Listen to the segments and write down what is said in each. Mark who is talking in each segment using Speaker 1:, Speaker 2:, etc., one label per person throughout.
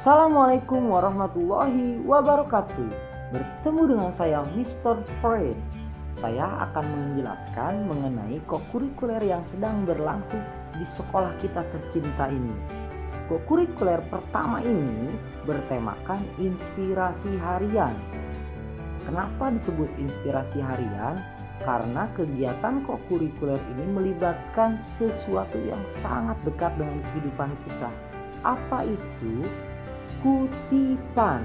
Speaker 1: Assalamualaikum warahmatullahi wabarakatuh. Bertemu dengan saya Mr. Fred. Saya akan menjelaskan mengenai kokurikuler yang sedang berlangsung di sekolah kita tercinta ini. Kokurikuler pertama ini bertemakan inspirasi harian. Kenapa disebut inspirasi harian? Karena kegiatan kokurikuler ini melibatkan sesuatu yang sangat dekat dengan kehidupan kita. Apa itu? Kutipan.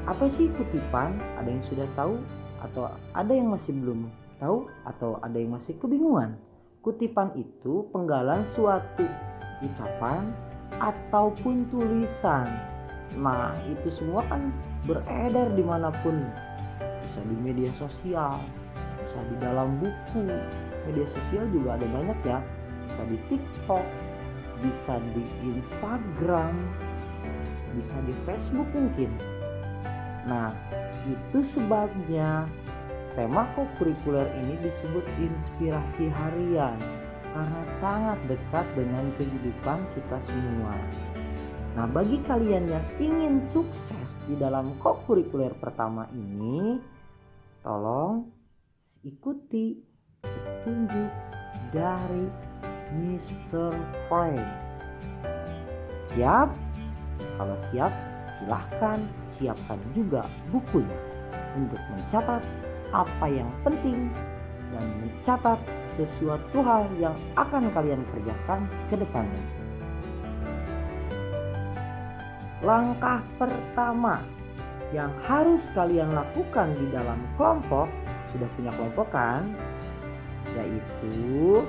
Speaker 1: Apa sih kutipan? Ada yang sudah tahu atau ada yang masih belum tahu atau ada yang masih kebingungan? Kutipan itu penggalan suatu ucapan ataupun tulisan. Nah, itu semua kan beredar dimanapun. Bisa di media sosial, bisa di dalam buku. Media sosial juga ada banyak ya. Bisa di TikTok, bisa di Instagram, bisa di Facebook mungkin. Nah, itu sebabnya tema kokurikuler ini disebut inspirasi harian karena sangat dekat dengan kehidupan kita semua. Nah, bagi kalian yang ingin sukses di dalam kokurikuler pertama ini, tolong ikuti petunjuk dari Mr. Fred. Siap? Kalau siap, silahkan siapkan juga bukunya untuk mencatat apa yang penting dan mencatat sesuatu hal yang akan kalian kerjakan ke depannya. Langkah pertama yang harus kalian lakukan di dalam kelompok, sudah punya kelompok kan? Yaitu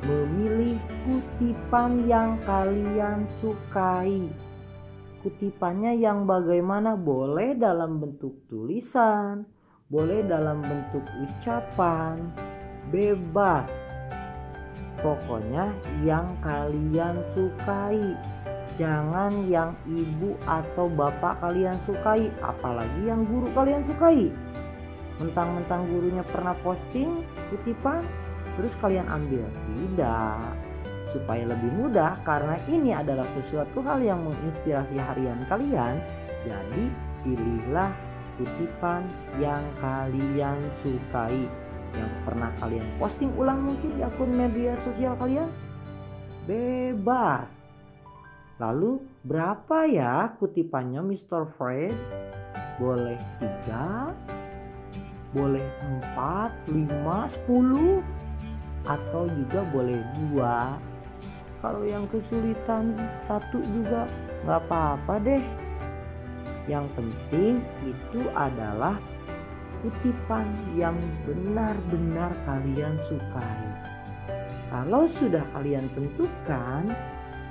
Speaker 1: memilih kutipan yang kalian sukai. Kutipannya yang bagaimana? Boleh dalam bentuk tulisan, boleh dalam bentuk ucapan, bebas. Pokoknya yang kalian sukai. Jangan yang ibu atau bapak kalian sukai, apalagi yang guru kalian sukai. Mentang-mentang gurunya pernah posting kutipan, terus kalian ambil. Tidak. Supaya lebih mudah, karena ini adalah sesuatu hal yang menginspirasi harian kalian, jadi pilihlah kutipan yang kalian sukai, yang pernah kalian posting ulang mungkin di akun media sosial kalian. Bebas. Lalu berapa ya kutipannya Mr. Fred? Boleh 3, boleh 4, 5, 10, atau juga boleh 2. Kalau yang kesulitan 1 juga gak apa-apa deh. Yang penting itu adalah kutipan yang benar-benar kalian sukai. Kalau sudah kalian tentukan,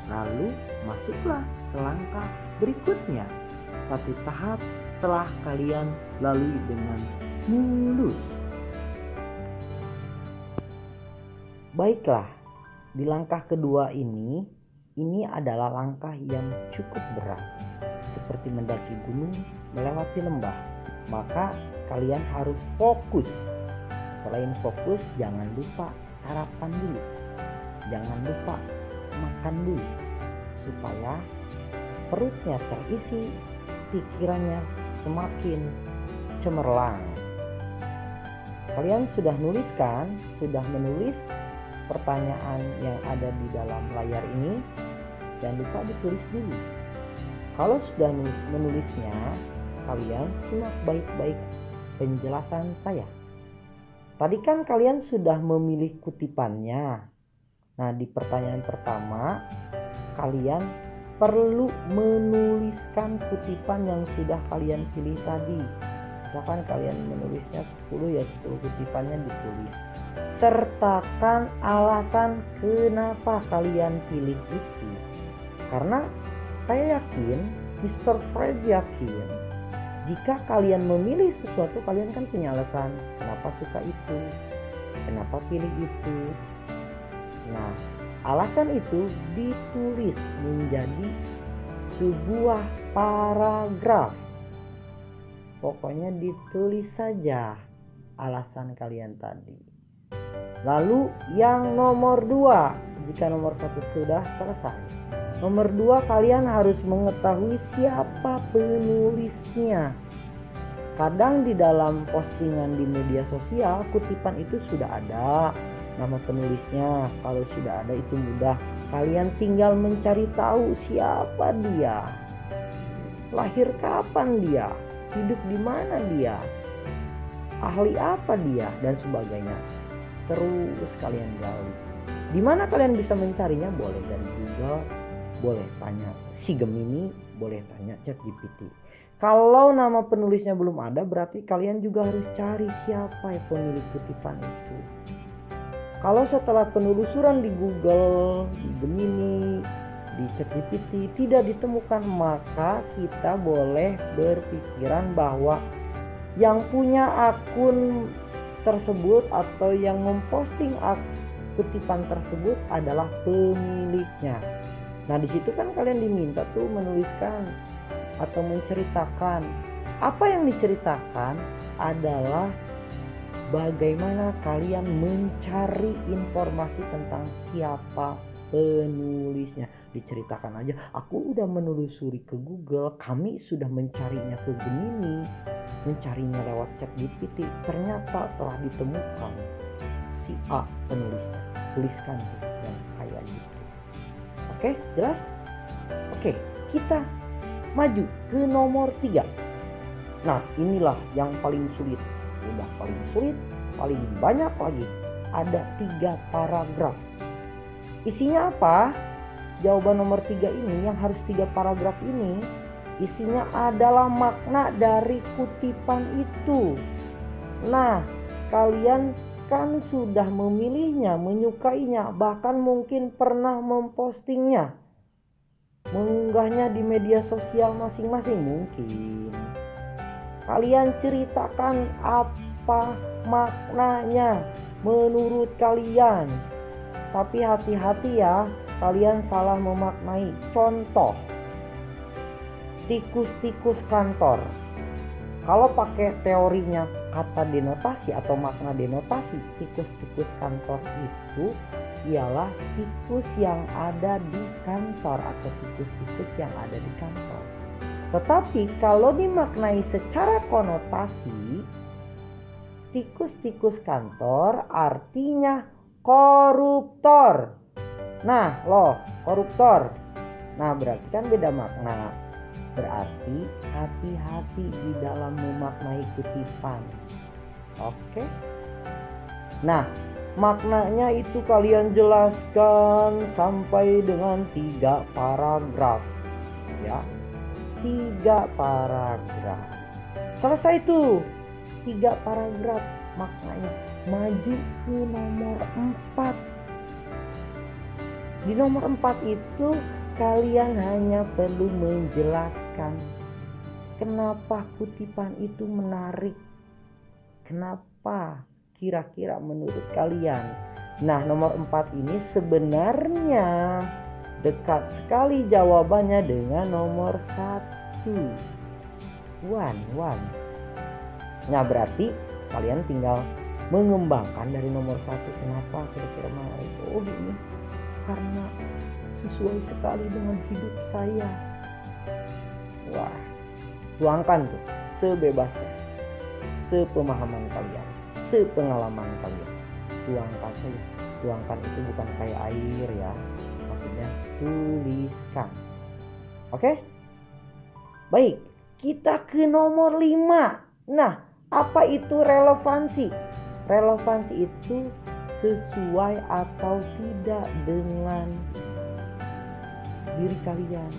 Speaker 1: lalu masuklah ke langkah berikutnya. Satu tahap telah kalian lalui dengan mulus. Baiklah, di langkah kedua ini adalah langkah yang cukup berat, seperti mendaki gunung, melewati lembah. Maka kalian harus fokus. Selain fokus, jangan lupa sarapan dulu. Jangan lupa makan dulu, supaya perutnya terisi, pikirannya semakin cemerlang. Kalian sudah nulis kan? Sudah menulis pertanyaan yang ada di dalam layar ini? Jangan lupa ditulis dulu. Kalau sudah menulisnya, kalian simak baik-baik penjelasan saya. Tadi kan kalian sudah memilih kutipannya. Nah, di pertanyaan pertama, kalian perlu menuliskan kutipan yang sudah kalian pilih tadi. Misalkan kalian menulisnya 10, ya 10 kutipannya ditulis. Sertakan alasan kenapa kalian pilih itu. Karena saya yakin, Mr. Fred yakin, jika kalian memilih sesuatu, kalian kan punya alasan kenapa suka itu, kenapa pilih itu. Nah, alasan itu ditulis menjadi sebuah paragraf. Pokoknya ditulis saja alasan kalian tadi. Lalu yang nomor 2, jika nomor 1 sudah selesai, Nomor 2, kalian harus mengetahui siapa penulisnya. Kadang di dalam postingan di media sosial, kutipan itu sudah ada nama penulisnya. Kalau sudah ada itu mudah. Kalian tinggal mencari tahu siapa dia, lahir kapan dia, hidup di mana dia, ahli apa dia, dan sebagainya. Terus kalian gali. Di mana kalian bisa mencarinya? Boleh dari Google, boleh tanya si Gemini, boleh tanya ChatGPT. Kalau nama penulisnya belum ada, berarti kalian juga harus cari siapa yang pemilik kutipan itu. Kalau setelah penelusuran di Google, di Gemini, di ChatGPT tidak ditemukan, maka kita boleh berpikiran bahwa yang punya akun tersebut atau yang memposting kutipan tersebut adalah pemiliknya. Nah, di situ kan kalian diminta tuh menuliskan atau menceritakan. Apa yang diceritakan adalah bagaimana kalian mencari informasi tentang siapa penulisnya. Diceritakan aja, aku udah menelusuri ke Google, kami sudah mencarinya ke Gemini, mencarinya lewat ChatGPT, ternyata telah ditemukan si A penulisnya. Tuliskan tuh yang kayak gitu. Oke, jelas? Oke, kita maju ke nomor 3. Nah, inilah yang paling sulit. Udah paling sulit, paling banyak lagi. Ada 3 paragraf. Isinya apa? Jawaban nomor 3 ini, yang harus 3 paragraf ini, isinya adalah makna dari kutipan itu. Nah, kalian kan sudah memilihnya, menyukainya, bahkan mungkin pernah mempostingnya, mengunggahnya di media sosial masing-masing. Mungkin kalian ceritakan apa maknanya menurut kalian. Tapi hati-hati ya, kalian salah memaknai. Contoh, tikus-tikus kantor. Kalau pakai teorinya kata denotasi atau makna denotasi, tikus-tikus kantor itu ialah tikus yang ada di kantor atau tikus-tikus yang ada di kantor. Tetapi kalau dimaknai secara konotasi, tikus-tikus kantor artinya koruptor. Nah, koruptor. Nah, berarti kan beda makna. Berarti hati-hati di dalam memaknai kutipan. Oke. Nah, maknanya itu kalian jelaskan sampai dengan 3 paragraf. Ya. 3 paragraf. Selesai tuh 3 paragraf maknanya. Maju ke nomor 4. Di nomor 4 itu kalian hanya perlu menjelaskan kenapa kutipan itu menarik. Kenapa kira-kira menurut kalian. Nah, nomor 4 ini sebenarnya dekat sekali jawabannya dengan nomor 1. One. Nah, berarti kalian tinggal mengembangkan dari nomor 1. Kenapa kira-kira menarik? Oh, ini karena sesuai sekali dengan hidup saya. Wah, tuangkan tuh sebebasnya, sepemahaman kalian, sepengalaman kalian. Tuangkan saja. Tuangkan itu bukan kayak air ya, maksudnya tuliskan. Oke? Baik, kita ke nomor 5. Nah, apa itu relevansi? Relevansi itu sesuai atau tidak dengan diri kalian,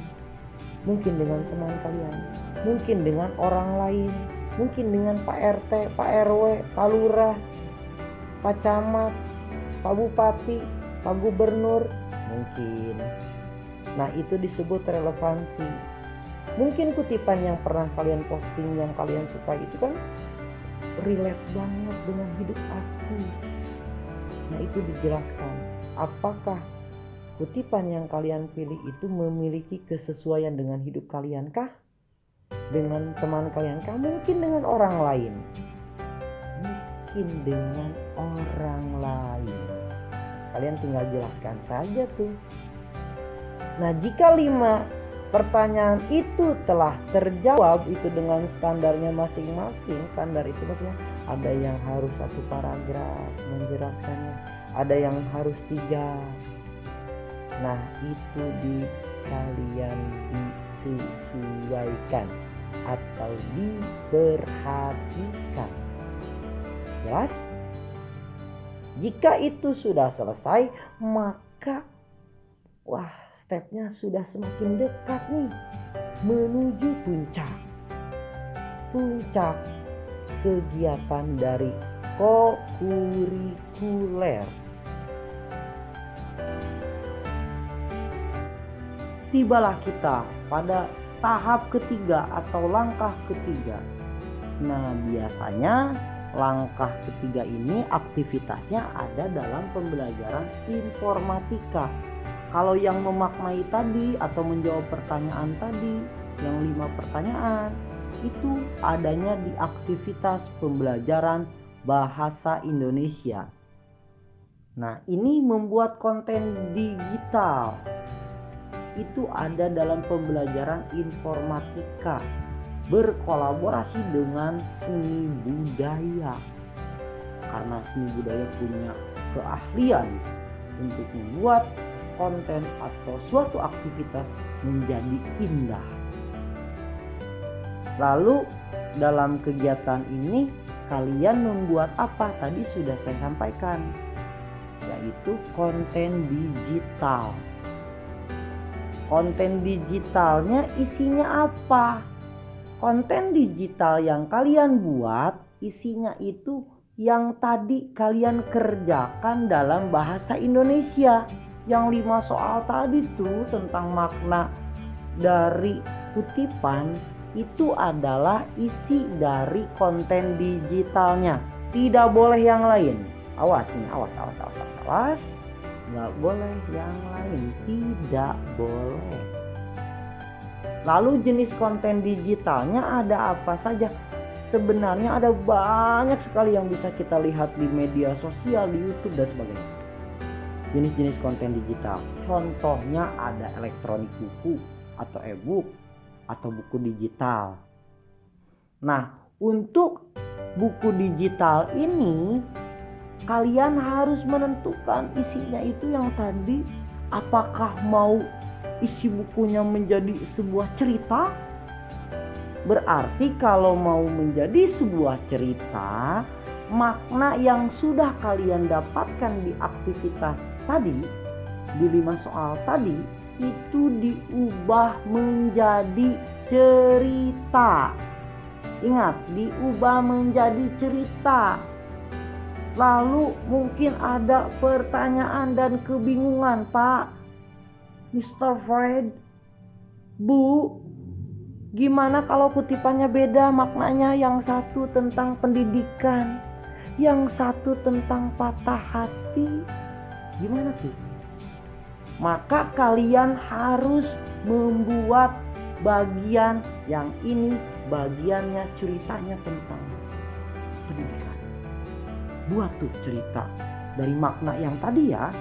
Speaker 1: mungkin dengan teman kalian, mungkin dengan orang lain, mungkin dengan Pak RT, Pak RW, Pak Lurah, Pak Camat, Pak Bupati, Pak Gubernur, mungkin. Nah, itu disebut relevansi. Mungkin kutipan yang pernah kalian posting, yang kalian suka itu kan relate banget dengan hidup aku. Nah, itu dijelaskan. Apakah kutipan yang kalian pilih itu memiliki kesesuaian dengan hidup kalian kah? Dengan teman kalian kah? Mungkin dengan orang lain. Mungkin dengan orang lain. Kalian tinggal jelaskan saja tuh. Nah, jika 5 pertanyaan itu telah terjawab itu dengan standarnya masing-masing. Standar itu maksudnya ada yang harus 1 paragraf menjelaskannya, ada yang harus 3. Nah, itu kalian disesuaikan atau diperhatikan. Jelas? Jika itu sudah selesai, maka stepnya sudah semakin dekat nih menuju puncak kegiatan dari kokurikuler. Tibalah kita pada tahap ketiga atau langkah ketiga. Nah, biasanya langkah ketiga ini aktivitasnya ada dalam pembelajaran informatika. Kalau yang memaknai tadi atau menjawab pertanyaan tadi, yang 5 pertanyaan, itu adanya di aktivitas pembelajaran bahasa Indonesia. Nah, ini membuat konten digital. Itu ada dalam pembelajaran informatika, berkolaborasi dengan seni budaya. Karena seni budaya punya keahlian untuk membuat konten atau suatu aktivitas menjadi indah. Lalu dalam kegiatan ini kalian membuat apa? Tadi sudah saya sampaikan, yaitu konten digital. Konten digitalnya isinya apa? Konten digital yang kalian buat isinya itu yang tadi kalian kerjakan dalam bahasa Indonesia. Yang 5 soal tadi tuh tentang makna dari kutipan itu adalah isi dari konten digitalnya. Tidak boleh yang lain. Awas nih, awas. Nggak boleh yang lain, tidak boleh. Lalu jenis konten digitalnya ada apa saja? Sebenarnya ada banyak sekali yang bisa kita lihat di media sosial, di YouTube dan sebagainya. Jenis-jenis konten digital, contohnya ada elektronik buku atau e-book atau buku digital. Nah, untuk buku digital ini kalian harus menentukan isinya itu yang tadi, apakah mau isi bukunya menjadi sebuah cerita. Berarti kalau mau menjadi sebuah cerita, makna yang sudah kalian dapatkan di aktivitas tadi, di 5 soal tadi, itu diubah menjadi cerita. Ingat, diubah menjadi cerita. Lalu mungkin ada pertanyaan dan kebingungan, Pak, Mr. Fred, Bu, gimana kalau kutipannya beda maknanya? Yang satu tentang pendidikan, yang satu tentang patah hati. Gimana tuh? Maka kalian harus membuat bagian yang ini, bagiannya ceritanya tentang pendidikan. Buat tuh cerita dari makna yang tadi ya,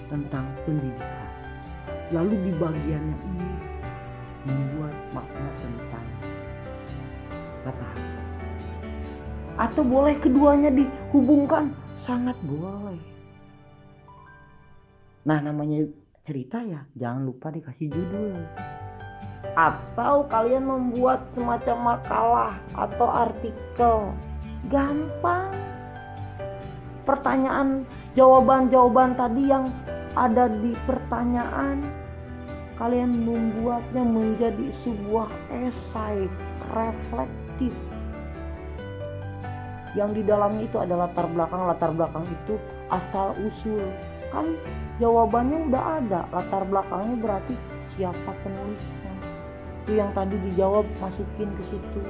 Speaker 1: tentang pendidikan. Lalu di bagian yang ini membuat makna tentang patah hati. Atau boleh keduanya dihubungkan? Sangat boleh. Nah, namanya cerita ya, jangan lupa dikasih judul. Atau kalian membuat semacam makalah atau artikel. Gampang. Pertanyaan, jawaban-jawaban tadi yang ada di pertanyaan, kalian membuatnya menjadi sebuah esai reflektif. Yang di dalamnya itu ada latar belakang itu asal usul. Kan jawabannya udah ada, latar belakangnya berarti siapa penulisnya. Itu yang tadi dijawab, masukin ke situ.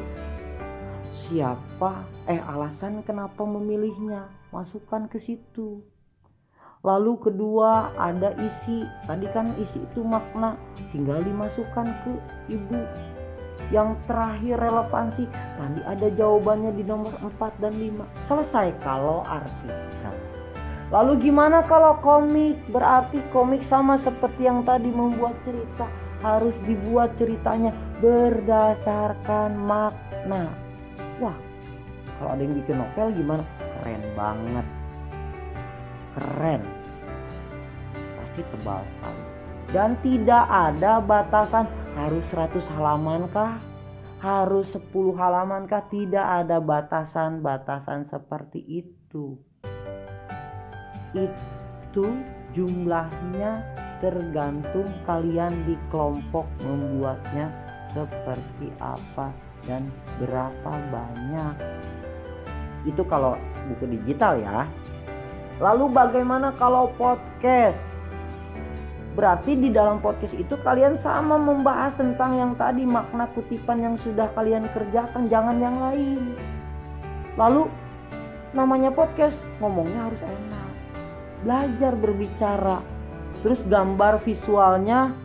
Speaker 1: Alasan kenapa memilihnya, masukkan ke situ. Lalu kedua ada isi, tadi kan isi itu makna, tinggal dimasukkan ke ibu. Yang terakhir relevansi, tadi ada jawabannya di nomor 4 dan 5. Selesai kalau artikel. Lalu gimana kalau komik? Berarti komik sama seperti yang tadi membuat cerita, harus dibuat ceritanya berdasarkan makna. Wah, kalau ada yang bikin novel gimana? Keren banget. Keren. Pasti tebal sekali. Dan tidak ada batasan harus 100 halaman kah? Harus 10 halaman kah? Tidak ada batasan-batasan seperti itu. Itu jumlahnya tergantung kalian di kelompok membuatnya seperti apa dan berapa banyak. Itu kalau buku digital ya. Lalu bagaimana kalau podcast? Berarti di dalam podcast itu kalian sama membahas tentang yang tadi, makna kutipan yang sudah kalian kerjakan, jangan yang lain. Lalu namanya podcast, ngomongnya harus enak. Belajar berbicara. Terus gambar visualnya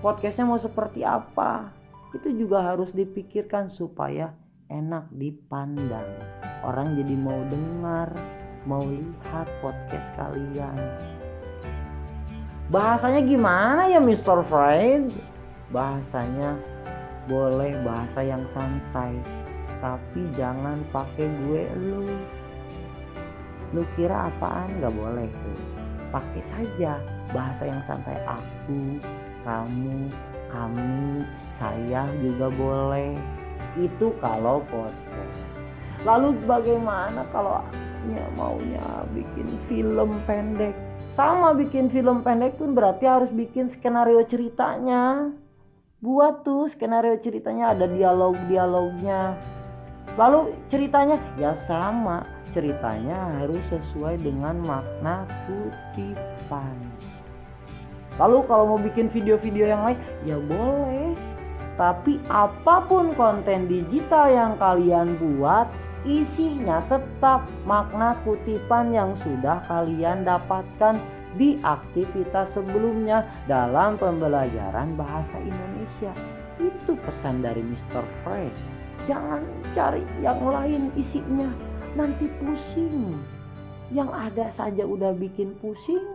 Speaker 1: podcastnya mau seperti apa, itu juga harus dipikirkan supaya enak dipandang. Orang jadi mau dengar, mau lihat podcast kalian. Bahasanya gimana ya Mr. Fred? Bahasanya boleh bahasa yang santai, tapi jangan pakai gue lu kira apaan, gak boleh tuh. Pakai saja bahasa yang santai, aku, kamu, kami, saya juga boleh. Itu kalau podcast. Lalu bagaimana kalau maunya bikin film pendek? Sama, bikin film pendek pun berarti harus bikin skenario ceritanya. Buat tuh skenario ceritanya, ada dialog-dialognya. Lalu ceritanya ya sama, ceritanya harus sesuai dengan makna kutipan. Lalu kalau mau bikin video-video yang lain ya boleh. Tapi apapun konten digital yang kalian buat, isinya tetap makna kutipan yang sudah kalian dapatkan di aktivitas sebelumnya dalam pembelajaran bahasa Indonesia. Itu pesan dari Mr. Fred. Jangan cari yang lain isinya, nanti pusing. Yang ada saja udah bikin pusing,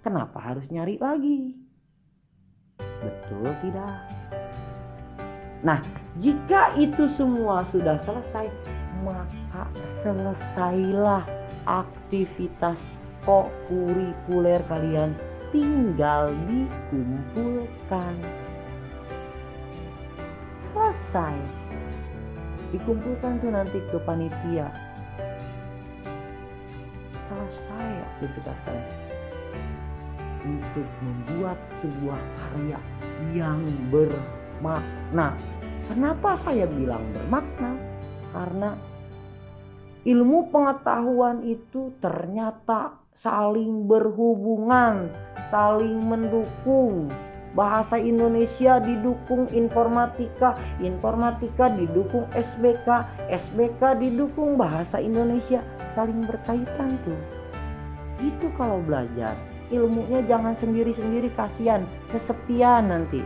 Speaker 1: kenapa harus nyari lagi? Betul tidak? Nah, jika itu semua sudah selesai, maka selesailah aktivitas kurikuler kalian, tinggal dikumpulkan. Selesai. Dikumpulkan tuh nanti ke panitia. Selesai aktivitas kalian untuk membuat sebuah karya yang bermakna. Kenapa saya bilang bermakna? Karena ilmu pengetahuan itu ternyata saling berhubungan, saling mendukung. Bahasa Indonesia didukung informatika, informatika didukung SBK, SBK didukung bahasa Indonesia, saling berkaitan tuh. Itu kalau belajar, ilmunya jangan sendiri-sendiri, kasihan, kesepian nanti.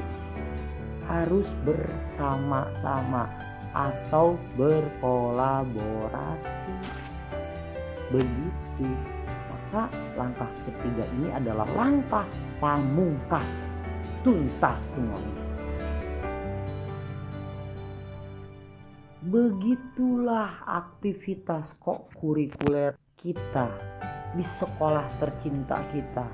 Speaker 1: Harus bersama-sama atau berkolaborasi. Begitu. Maka langkah ketiga ini adalah langkah pamungkas. Tuntas semuanya. Begitulah aktivitas kurikuler kita di sekolah tercinta kita.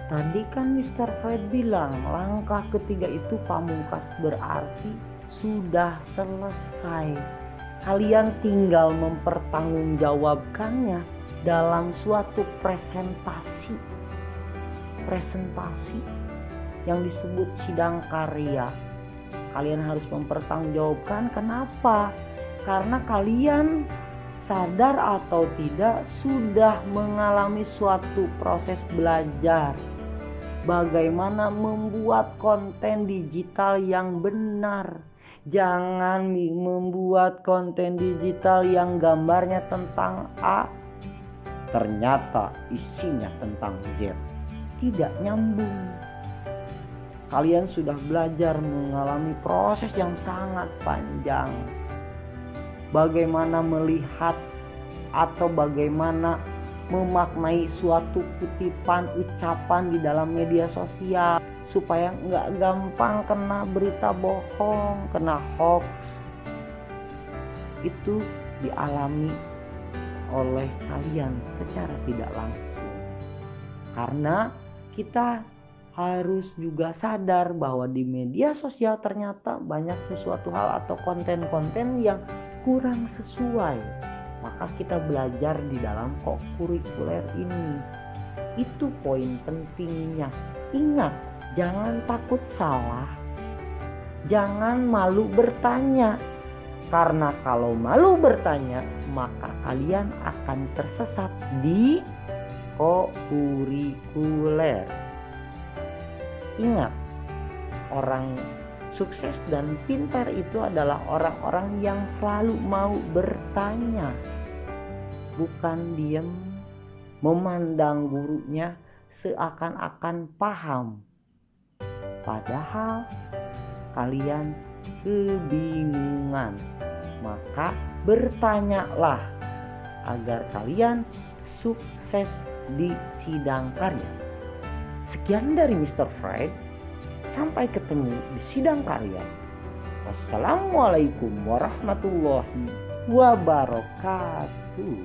Speaker 1: Tadi kan Mr. Fred bilang langkah ketiga itu pamungkas, berarti sudah selesai. Kalian tinggal mempertanggungjawabkannya dalam suatu presentasi yang disebut sidang karya. Kalian harus mempertanggungjawabkan. Kenapa? Karena kalian sadar atau tidak sudah mengalami suatu proses belajar bagaimana membuat konten digital yang benar. Jangan membuat konten digital yang gambarnya tentang A, ternyata isinya tentang Z. Tidak nyambung. Kalian sudah belajar mengalami proses yang sangat panjang. Bagaimana melihat atau bagaimana memaknai suatu kutipan ucapan di dalam media sosial supaya nggak gampang kena berita bohong, kena hoax. Itu dialami oleh kalian secara tidak langsung. Karena kita harus juga sadar bahwa di media sosial ternyata banyak sesuatu hal atau konten-konten yang kurang sesuai. Maka kita belajar di dalam kurikuler ini. Itu poin pentingnya. Ingat, jangan takut salah. Jangan malu bertanya. Karena kalau malu bertanya, maka kalian akan tersesat di kurikuler. Ingat, orang sukses dan pintar itu adalah orang-orang yang selalu mau bertanya. Bukan diam memandang gurunya seakan-akan paham. Padahal kalian kebingungan. Maka bertanyalah agar kalian sukses di sidang karya. Sekian dari Mr. Fred. Sampai ketemu di sidang karya. Wassalamualaikum warahmatullahi wabarakatuh.